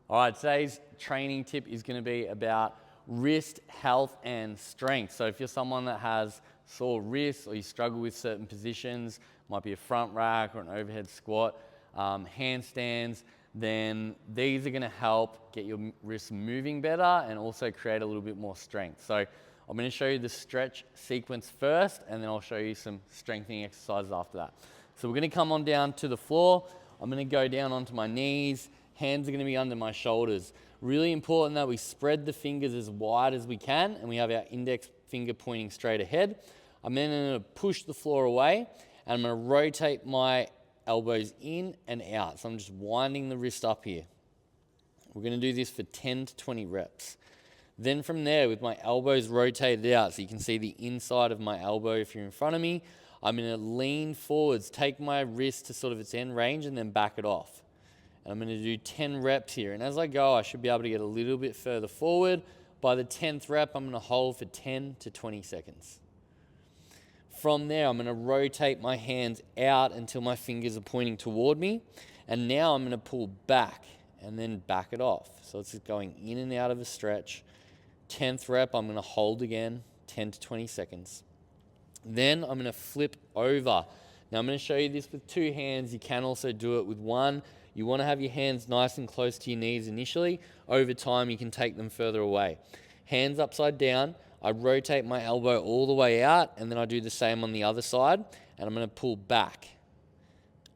All right, today's training tip is going to be about wrist health and strength. So if you're someone that has sore wrists or you struggle with certain positions, might be a front rack or an overhead squat, handstands, then these are going to help get your wrists moving better and also create a little bit more strength. So I'm going to show you the stretch sequence first, and then I'll show you some strengthening exercises after that. So we're going to come on down to the floor. I'm going to go down onto my knees. Hands are going to be under my shoulders. Really important that we spread the fingers as wide as we can and we have our index finger pointing straight ahead. I'm then going to push the floor away and I'm going to rotate my elbows in and out. So I'm just winding the wrist up here. We're going to do this for 10 to 20 reps. Then from there, with my elbows rotated out, so you can see the inside of my elbow if you're in front of me, I'm going to lean forwards, take my wrist to sort of its end range and then back it off. I'm going to do 10 reps here, and as I go I should be able to get a little bit further forward. By the 10th rep I'm going to hold for 10 to 20 seconds. From there I'm going to rotate my hands out until my fingers are pointing toward me, and now I'm going to pull back and then back it off. So it's just going in and out of a stretch. 10th rep I'm going to hold again, 10 to 20 seconds. Then I'm going to flip over. Now I'm going to show you this with two hands. You can also do it with one. You want to have your hands nice and close to your knees initially. Over time, you can take them further away. Hands upside down. I rotate my elbow all the way out, and then I do the same on the other side. And I'm going to pull back.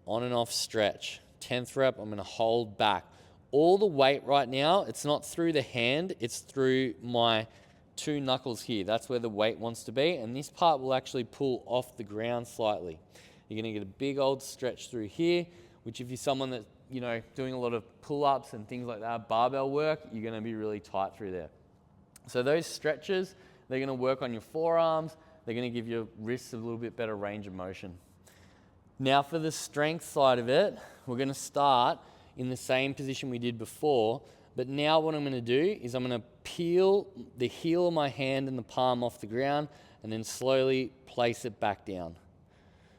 On and off stretch. 10th rep, I'm going to hold back. All the weight right now, it's not through the hand, it's through my two knuckles here. That's where the weight wants to be. And this part will actually pull off the ground slightly. You're going to get a big old stretch through here, which if you're someone that doing a lot of pull-ups and things like that, barbell work, you're going to be really tight through there. So those stretches, they're going to work on your forearms. They're going to give your wrists a little bit better range of motion. Now for the strength side of it, we're going to start in the same position we did before, but now what I'm going to do is I'm going to peel the heel of my hand and the palm off the ground and then slowly place it back down.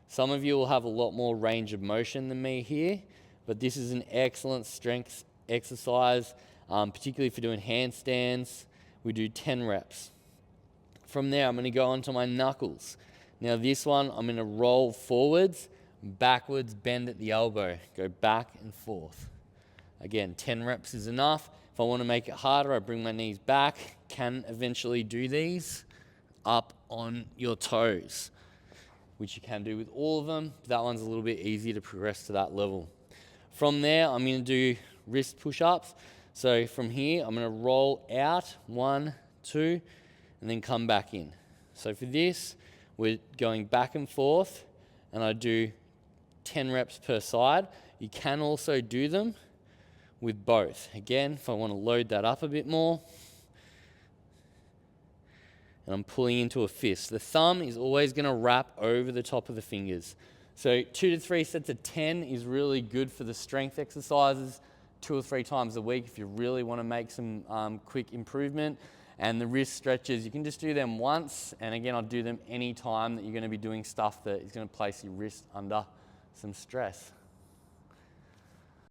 Some of you will have a lot more range of motion than me here, but this is an excellent strength exercise, particularly for doing handstands. We do 10 reps. From there, I'm going to go onto my knuckles. Now this one, I'm going to roll forwards, backwards, bend at the elbow, go back and forth. Again, 10 reps is enough. If I want to make it harder, I bring my knees back, can eventually do these up on your toes, which you can do with all of them. But that one's a little bit easier to progress to that level. From there, I'm going to do wrist push-ups. So from here, I'm going to roll out, 1, 2, and then come back in. So for this, we're going back and forth, and I do 10 reps per side. You can also do them with both. Again, if I want to load that up a bit more, and I'm pulling into a fist. The thumb is always going to wrap over the top of the fingers. So 2 to 3 sets of 10 is really good for the strength exercises, 2 or 3 times a week if you really want to make some quick improvement. And the wrist stretches, you can just do them once, and again, I'll do them any time that you're going to be doing stuff that is going to place your wrist under some stress.